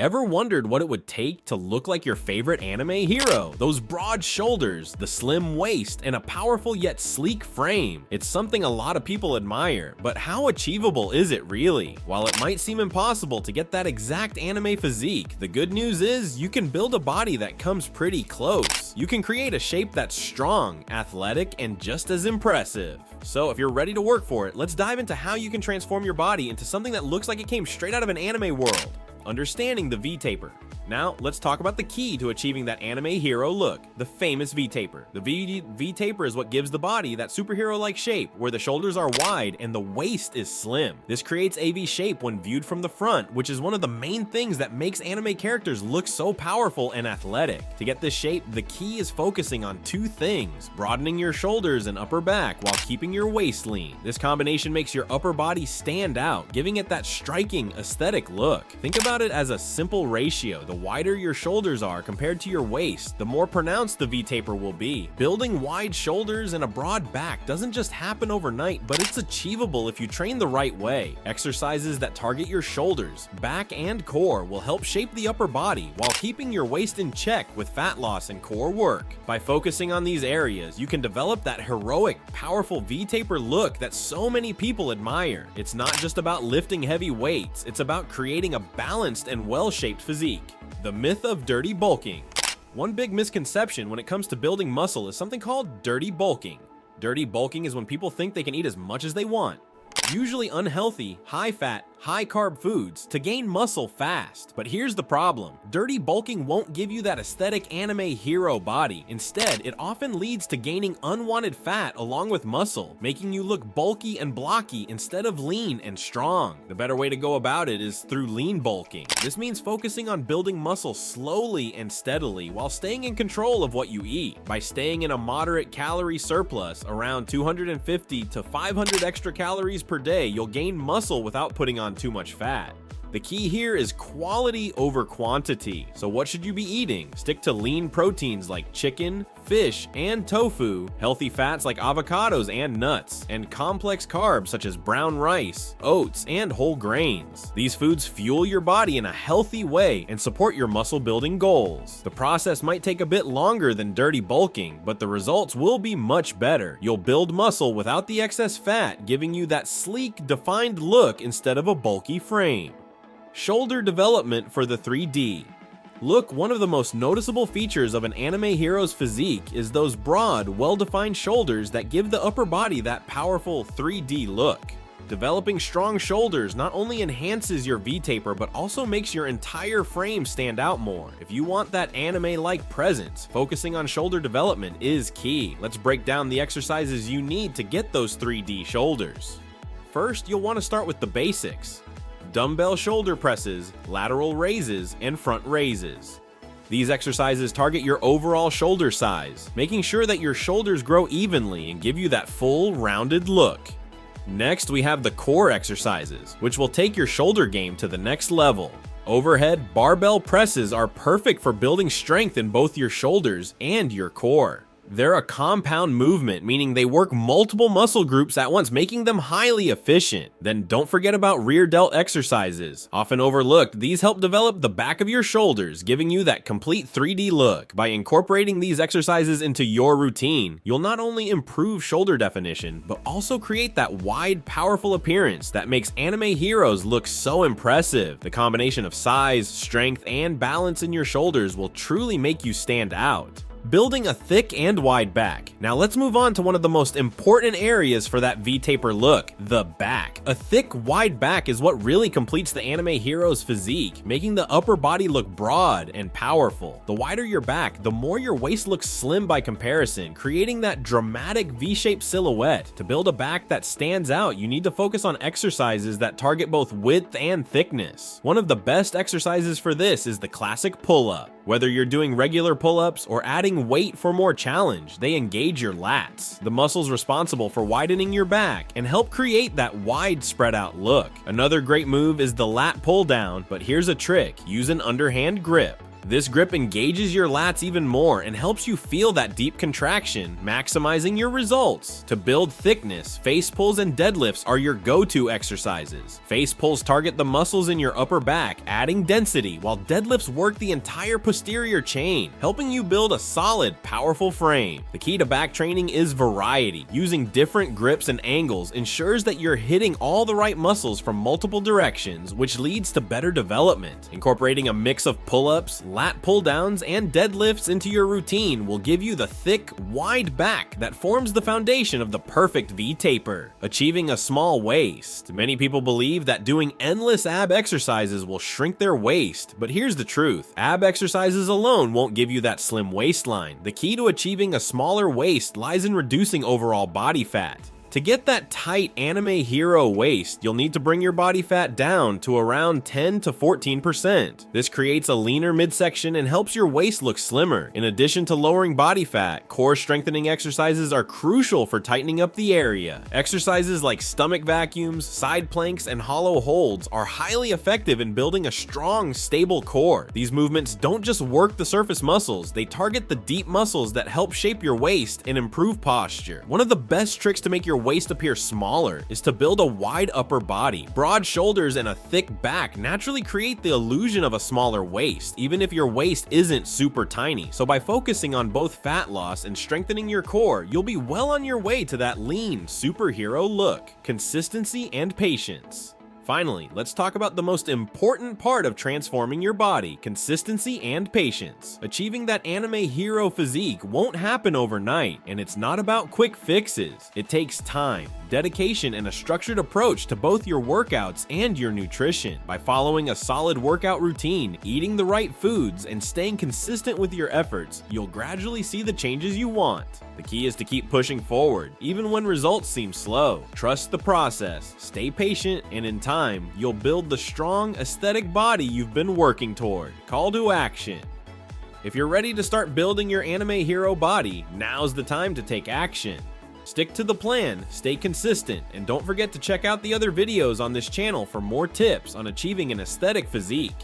Ever wondered what it would take to look like your favorite anime hero? Those broad shoulders, the slim waist, and a powerful yet sleek frame. It's something a lot of people admire, but how achievable is it really? While it might seem impossible to get that exact anime physique, the good news is you can build a body that comes pretty close. You can create a shape that's strong, athletic, and just as impressive. So if you're ready to work for it, let's dive into how you can transform your body into something that looks like it came straight out of an anime world. Understanding the V-taper. Now, let's talk about the key to achieving that anime hero look, the famous V-taper. The V-taper is what gives the body that superhero-like shape, where the shoulders are wide and the waist is slim. This creates a V shape when viewed from the front, which is one of the main things that makes anime characters look so powerful and athletic. To get this shape, the key is focusing on two things: broadening your shoulders and upper back while keeping your waist lean. This combination makes your upper body stand out, giving it that striking aesthetic look. Think about it as a simple ratio. The wider your shoulders are compared to your waist, the more pronounced the V-taper will be. Building wide shoulders and a broad back doesn't just happen overnight, but it's achievable if you train the right way. Exercises that target your shoulders, back, and core will help shape the upper body while keeping your waist in check with fat loss and core work. By focusing on these areas, you can develop that heroic, powerful V-taper look that so many people admire. It's not just about lifting heavy weights, it's about creating a balanced and well-shaped physique. The myth of dirty bulking. One big misconception when it comes to building muscle is something called dirty bulking. Dirty bulking is when people think they can eat as much as they want, usually unhealthy, high-fat, high-carb foods, to gain muscle fast. But here's the problem: dirty bulking won't give you that aesthetic anime hero body. Instead, it often leads to gaining unwanted fat along with muscle, making you look bulky and blocky instead of lean and strong. The better way to go about it is through lean bulking. This means focusing on building muscle slowly and steadily while staying in control of what you eat. By staying in a moderate calorie surplus, around 250 to 500 extra calories per day, you'll gain muscle without putting on too much fat. The key here is quality over quantity. So what should you be eating? Stick to lean proteins like chicken, fish, and tofu, healthy fats like avocados and nuts, and complex carbs such as brown rice, oats, and whole grains. These foods fuel your body in a healthy way and support your muscle building goals. The process might take a bit longer than dirty bulking, but the results will be much better. You'll build muscle without the excess fat, giving you that sleek, defined look instead of a bulky frame. Shoulder development for the 3D. Look, one of the most noticeable features of an anime hero's physique is those broad, well-defined shoulders that give the upper body that powerful 3D look. Developing strong shoulders not only enhances your V-taper, but also makes your entire frame stand out more. If you want that anime-like presence, focusing on shoulder development is key. Let's break down the exercises you need to get those 3D shoulders. First, you'll want to start with the basics: dumbbell shoulder presses, lateral raises, and front raises. These exercises target your overall shoulder size, making sure that your shoulders grow evenly and give you that full, rounded look. Next, we have the core exercises, which will take your shoulder game to the next level. Overhead barbell presses are perfect for building strength in both your shoulders and your core. They're a compound movement, meaning they work multiple muscle groups at once, making them highly efficient. Then don't forget about rear delt exercises. Often overlooked, these help develop the back of your shoulders, giving you that complete 3D look. By incorporating these exercises into your routine, you'll not only improve shoulder definition, but also create that wide, powerful appearance that makes anime heroes look so impressive. The combination of size, strength, and balance in your shoulders will truly make you stand out. Building a thick and wide back. Now let's move on to one of the most important areas for that V-taper look, the back. A thick, wide back is what really completes the anime hero's physique, making the upper body look broad and powerful. The wider your back, the more your waist looks slim by comparison, creating that dramatic V-shaped silhouette. To build a back that stands out, you need to focus on exercises that target both width and thickness. One of the best exercises for this is the classic pull-up. Whether you're doing regular pull-ups or adding weight for more challenge, they engage your lats, the muscles responsible for widening your back, and help create that wide spread out look. Another great move is the lat pull down, but here's a trick: use an underhand grip. This grip engages your lats even more and helps you feel that deep contraction, maximizing your results. To build thickness, face pulls and deadlifts are your go-to exercises. Face pulls target the muscles in your upper back, adding density, while deadlifts work the entire posterior chain, helping you build a solid, powerful frame. The key to back training is variety. Using different grips and angles ensures that you're hitting all the right muscles from multiple directions, which leads to better development. Incorporating a mix of pull-ups, lat pull-downs, and deadlifts into your routine will give you the thick, wide back that forms the foundation of the perfect V-taper. Achieving a small waist. Many people believe that doing endless ab exercises will shrink their waist, but here's the truth. Ab exercises alone won't give you that slim waistline. The key to achieving a smaller waist lies in reducing overall body fat. To get that tight anime hero waist, you'll need to bring your body fat down to around 10 to 14%. This creates a leaner midsection and helps your waist look slimmer. In addition to lowering body fat, core strengthening exercises are crucial for tightening up the area. Exercises like stomach vacuums, side planks, and hollow holds are highly effective in building a strong, stable core. These movements don't just work the surface muscles, they target the deep muscles that help shape your waist and improve posture. One of the best tricks to make your waist appear smaller is to build a wide upper body. Broad shoulders and a thick back naturally create the illusion of a smaller waist, even if your waist isn't super tiny. So by focusing on both fat loss and strengthening your core, you'll be well on your way to that lean superhero look. Consistency and patience. Finally, let's talk about the most important part of transforming your body: consistency and patience. Achieving that anime hero physique won't happen overnight, and it's not about quick fixes. It takes time, dedication, and a structured approach to both your workouts and your nutrition. By following a solid workout routine, eating the right foods, and staying consistent with your efforts, you'll gradually see the changes you want. The key is to keep pushing forward, even when results seem slow. Trust the process, stay patient, and in time, you'll build the strong, aesthetic body you've been working toward. Call to action. If you're ready to start building your anime hero body, now's the time to take action. Stick to the plan, stay consistent, and don't forget to check out the other videos on this channel for more tips on achieving an aesthetic physique.